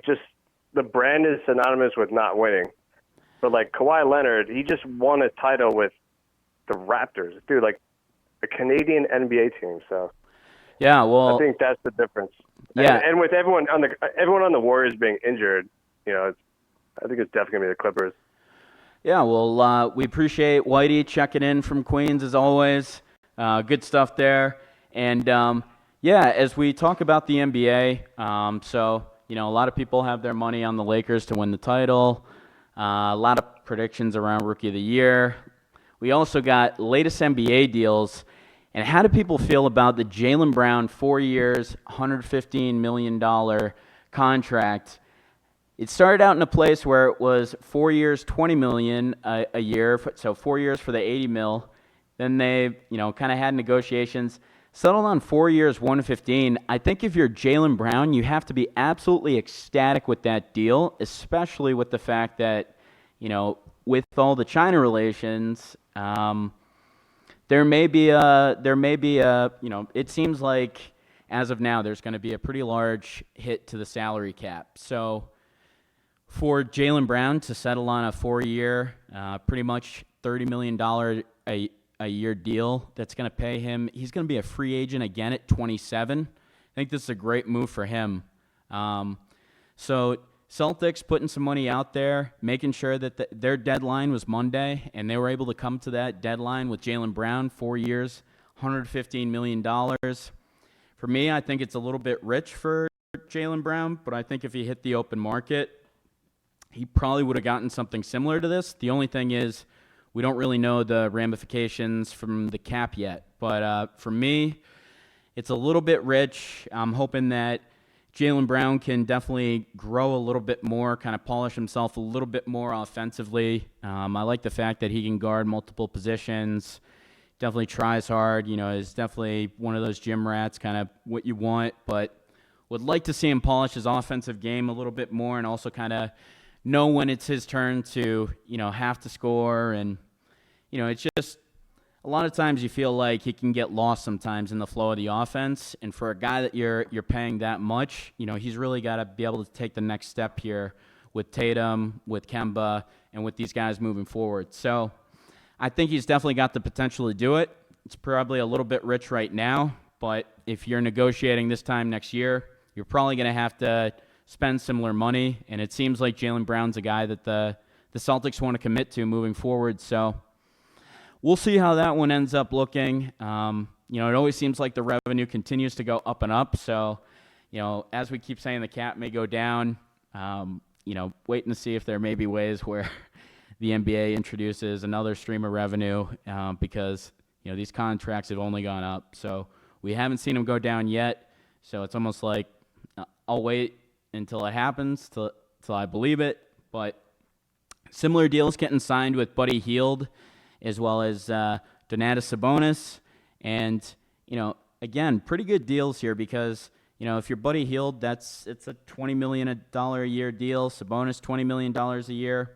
just the brand is synonymous with not winning. But Kawhi Leonard, he just won a title with the Raptors, dude, a Canadian NBA team. So yeah, well, I think that's the difference. Yeah, and with everyone on the Warriors being injured, I think it's definitely gonna be the Clippers. Yeah, well, we appreciate Whitey checking in from Queens as always. Good stuff there. And as we talk about the NBA, so a lot of people have their money on the Lakers to win the title. A lot of predictions around Rookie of the Year. We also got latest NBA deals. And how do people feel about the Jaylen Brown 4 years, $115 million contract? It started out in a place where it was 4 years, $20 million a year, so 4 years for the $80 million. Then they, kind of had negotiations, settled on 4 years, $115. I think if you're Jaylen Brown, you have to be absolutely ecstatic with that deal, especially with the fact that, with all the China relations. There may be it seems like as of now there's going to be a pretty large hit to the salary cap. So for Jaylen Brown to settle on a 4-year, pretty much $30 million a year deal that's going to pay him, he's going to be a free agent again at 27. I think this is a great move for him. So Celtics putting some money out there, making sure that their deadline was Monday, and they were able to come to that deadline with Jaylen Brown, 4 years, $115 million. For me, I think it's a little bit rich for Jaylen Brown, but I think if he hit the open market, he probably would have gotten something similar to this. The only thing is we don't really know the ramifications from the cap yet. But for me, it's a little bit rich. I'm hoping that Jaylen Brown can definitely grow a little bit more, kind of polish himself a little bit more offensively. I like the fact that he can guard multiple positions, definitely tries hard, is definitely one of those gym rats, kind of what you want, but would like to see him polish his offensive game a little bit more and also kind of know when it's his turn to, have to score. And, it's just, a lot of times you feel like he can get lost sometimes in the flow of the offense. And for a guy that you're paying that much, he's really got to be able to take the next step here with Tatum, with Kemba, and with these guys moving forward. So I think he's definitely got the potential to do it. It's probably a little bit rich right now, but if you're negotiating this time next year, you're probably going to have to spend similar money. And it seems like Jaylen Brown's a guy that the Celtics want to commit to moving forward. So we'll see how that one ends up looking. It always seems like the revenue continues to go up and up. So, as we keep saying, the cap may go down. Waiting to see if there may be ways where the NBA introduces another stream of revenue because, these contracts have only gone up. So we haven't seen them go down yet. So it's almost like I'll wait until it happens, till I believe it. But similar deals getting signed with Buddy Hield as well as Donatas Sabonis. And, again, pretty good deals here because, if you're Buddy Hield, it's a $20 million a year deal. Sabonis, $20 million a year.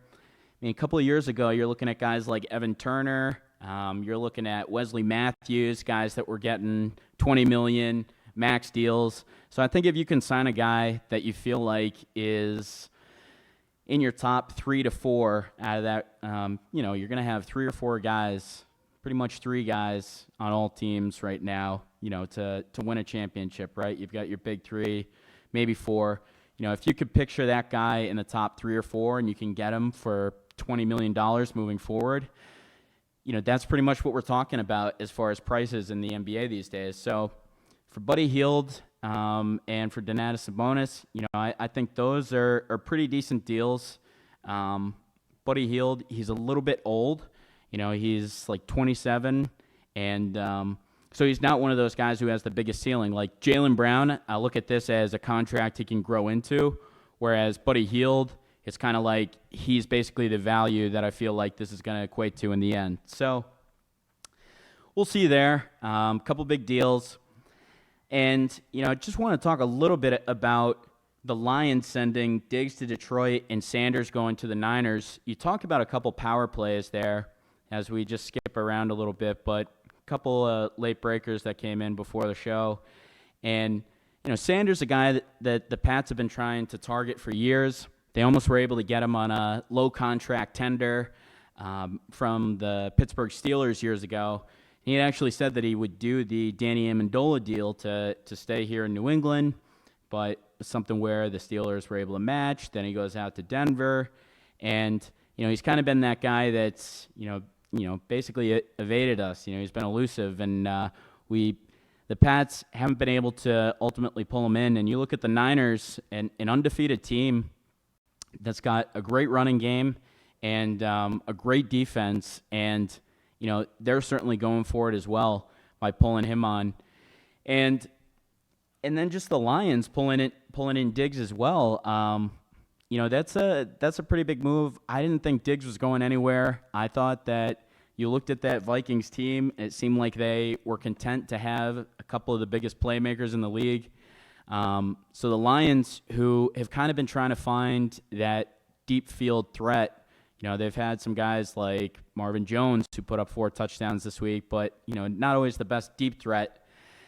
A couple of years ago, you're looking at guys like Evan Turner. You're looking at Wesley Matthews, guys that were getting $20 million max deals. So I think if you can sign a guy that you feel like is in your top 3 to 4 out of that, you're going to have 3 or 4 guys, pretty much 3 guys on all teams right now, to win a championship, right? You've got your big 3, maybe 4. If you could picture that guy in the top 3 or 4 and you can get him for $20 million moving forward, that's pretty much what we're talking about as far as prices in the NBA these days. So for Buddy Hield and for Donatas Sabonis, I think those are pretty decent deals. Buddy Hield, he's a little bit old. He's like 27, and so he's not one of those guys who has the biggest ceiling. Like Jaylen Brown, I look at this as a contract he can grow into, whereas Buddy Hield, it's kind of like he's basically the value that I feel like this is going to equate to in the end. So we'll see there. A couple big deals. And, I just want to talk a little bit about the Lions sending Diggs to Detroit and Sanders going to the Niners. You talked about a couple power plays there as we just skip around a little bit, but a couple late breakers that came in before the show. And, Sanders, a guy that the Pats have been trying to target for years. They almost were able to get him on a low contract tender from the Pittsburgh Steelers years ago. He had actually said that he would do the Danny Amendola deal to stay here in New England, but something where the Steelers were able to match. Then he goes out to Denver, and he's kind of been that guy that's basically evaded us. He's been elusive, and the Pats haven't been able to ultimately pull him in. And you look at the Niners, an undefeated team that's got a great running game and a great defense, and they're certainly going for it as well by pulling him on, and then just the Lions pulling in Diggs as well. That's a pretty big move. I didn't think Diggs was going anywhere. I thought that you looked at that Vikings team, and it seemed like they were content to have a couple of the biggest playmakers in the league. So the Lions, who have kind of been trying to find that deep field threat, they've had some guys like Marvin Jones who put up 4 touchdowns this week, but, not always the best deep threat.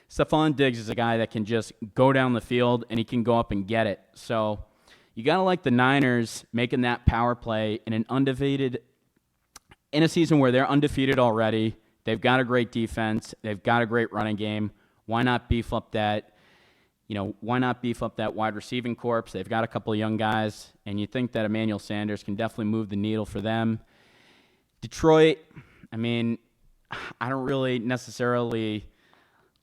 Stephon Diggs is a guy that can just go down the field and he can go up and get it. So you got to like the Niners making that power play in a season where they're undefeated already. They've got a great defense. They've got a great running game. Why not beef up that wide receiving corps? They've got a couple of young guys, and you think that Emmanuel Sanders can definitely move the needle for them. Detroit, I don't really necessarily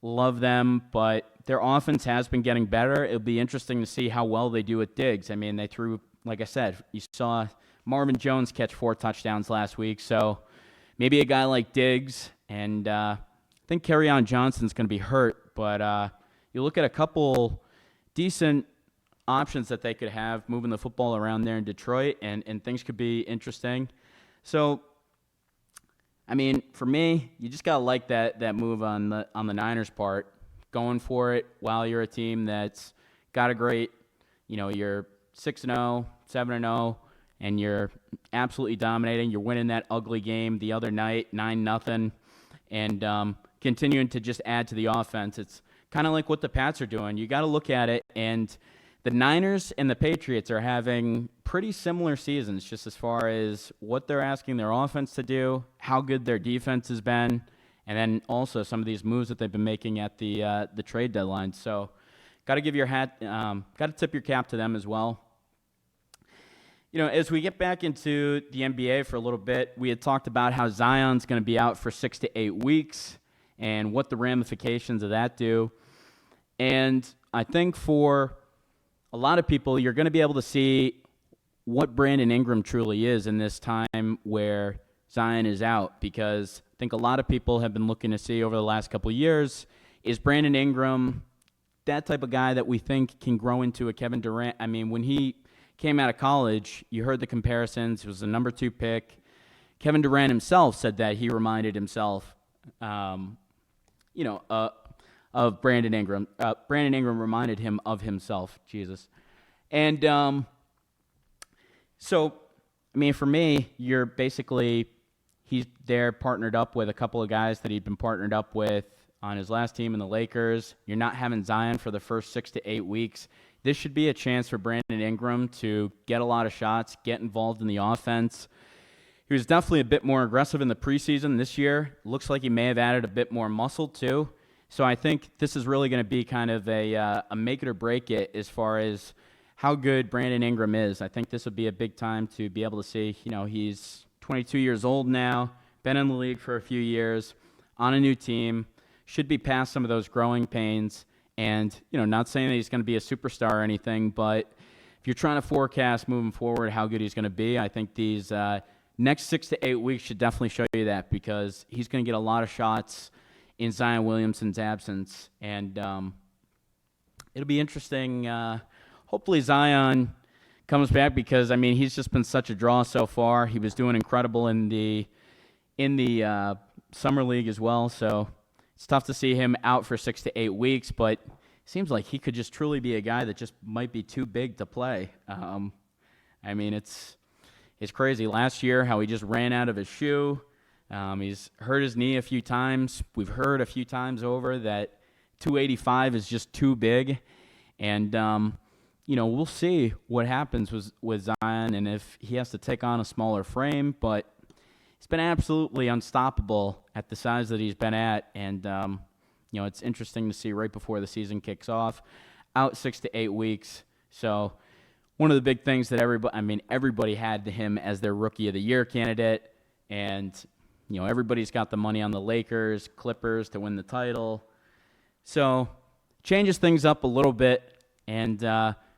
love them, but their offense has been getting better. It'll be interesting to see how well they do with Diggs. They threw, like I said, you saw Marvin Jones catch 4 touchdowns last week, so maybe a guy like Diggs, and I think Kerryon Johnson's going to be hurt, but you look at a couple decent options that they could have moving the football around there in Detroit, and things could be interesting. So, for me, you just gotta like that move on the Niners' part, going for it while you're a team that's got a great, you're 6-0, 7-0, and you're absolutely dominating. You're winning that ugly game the other night, 9-0. and continuing to just add to the offense. It's kind of like what the Pats are doing. You got to look at it, and the Niners and the Patriots are having pretty similar seasons just as far as what they're asking their offense to do, how good their defense has been, and then also some of these moves that they've been making at the trade deadline. So got to give your got to tip your cap to them as well. You know, as we get back into the NBA for a little bit, we had talked about how Zion's going to be out for 6 to 8 weeks and what the ramifications of that do. And I think for a lot of people, you're going to be able to see what Brandon Ingram truly is in this time where Zion is out, because I think a lot of people have been looking to see over the last couple of years, is Brandon Ingram that type of guy that we think can grow into a Kevin Durant? I mean, when he came out of college, you heard the comparisons. He was the number 2 pick. Kevin Durant himself said that he reminded himself, of Brandon Ingram. Brandon Ingram reminded him of himself, Jesus. And so, I mean, for me, you're basically, he's there partnered up with a couple of guys that he'd been partnered up with on his last team in the Lakers. You're not having Zion for the first 6 to 8 weeks. This should be a chance for Brandon Ingram to get a lot of shots, get involved in the offense. He was definitely a bit more aggressive in the preseason this year. Looks like he may have added a bit more muscle too. So I think this is really going to be kind of a make it or break it as far as how good Brandon Ingram is. I think this would be a big time to be able to see, he's 22 years old now, been in the league for a few years, on a new team, should be past some of those growing pains. And, not saying that he's going to be a superstar or anything, but if you're trying to forecast moving forward how good he's going to be, I think these next 6 to 8 weeks should definitely show you that, because he's going to get a lot of shots in Zion Williamson's absence. And it'll be interesting. Hopefully Zion comes back, because, I mean, he's just been such a draw so far. He was doing incredible in the summer league as well, so it's tough to see him out for 6 to 8 weeks, but it seems like he could just truly be a guy that just might be too big to play. I mean, it's crazy. Last year, how he just ran out of his shoe. He's hurt his knee a few times. We've heard a few times over that 285 is just too big. And, we'll see what happens with Zion and if he has to take on a smaller frame, but he's been absolutely unstoppable at the size that he's been at, and it's interesting to see right before the season kicks off, out 6 to 8 weeks. So one of the big things that everybody had to him as their Rookie of the Year candidate, and everybody's got the money on the Lakers, Clippers to win the title. So changes things up a little bit, and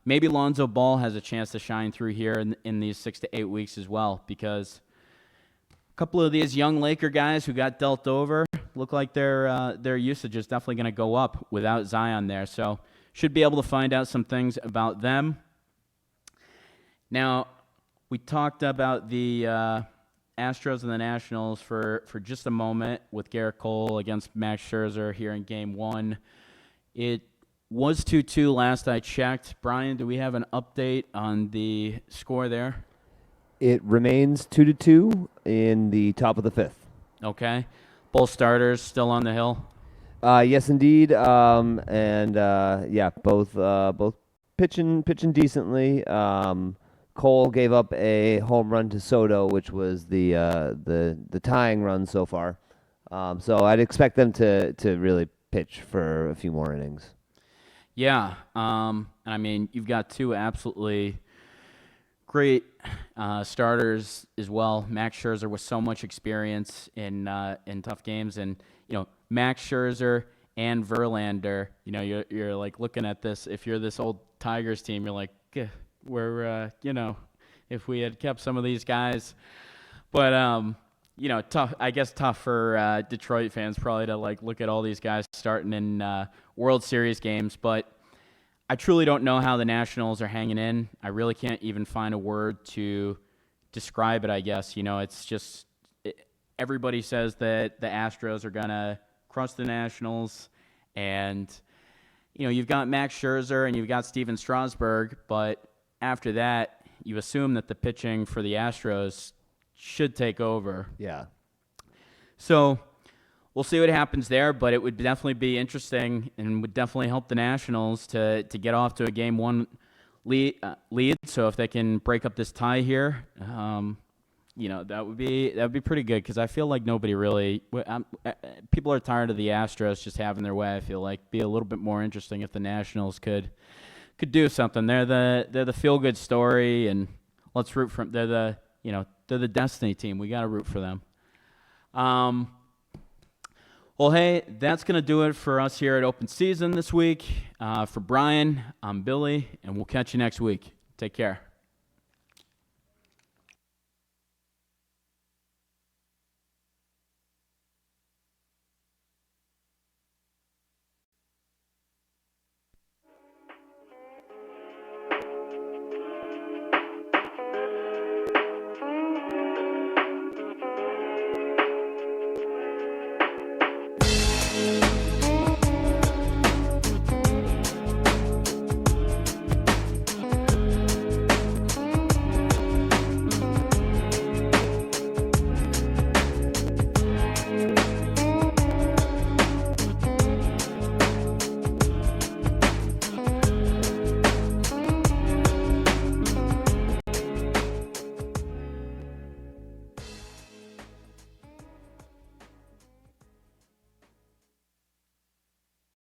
maybe Lonzo Ball has a chance to shine through here in these 6 to 8 weeks as well, because couple of these young Laker guys who got dealt over look like their usage is definitely going to go up without Zion there. So should be able to find out some things about them. Now, we talked about the Astros and the Nationals for just a moment with Garrett Cole against Max Scherzer here in Game 1. It was 2-2 last I checked. Brian, do we have an update on the score there? It remains 2-2 in the top of the 5th. Okay. Both starters still on the hill? Yes, indeed. Both pitching decently. Cole gave up a home run to Soto, which was the tying run so far. So I'd expect them to really pitch for a few more innings. Yeah. You've got two absolutely great starters as well. Max Scherzer with so much experience in tough games, and Max Scherzer and Verlander. You're like looking at this. If you're this old Tigers team, you're like, we're if we had kept some of these guys, but tough. I guess tough for Detroit fans probably to look at all these guys starting in World Series games, but I truly don't know how the Nationals are hanging in. I really can't even find a word to describe it, I guess. It's just everybody says that the Astros are going to crush the Nationals. And, you've got Max Scherzer and you've got Steven Strasburg. But after that, you assume that the pitching for the Astros should take over. Yeah. So we'll see what happens there, but it would definitely be interesting and would definitely help the Nationals to get off to a game one lead. So if they can break up this tie here, that would be pretty good because I feel like nobody really people are tired of the Astros just having their way. I feel like be a little bit more interesting if the Nationals could do something. They're the feel good story, and let's root for them. They're the Destiny team. We got to root for them. Well, hey, that's going to do it for us here at Open Season this week. For Brian, I'm Billy, and we'll catch you next week. Take care.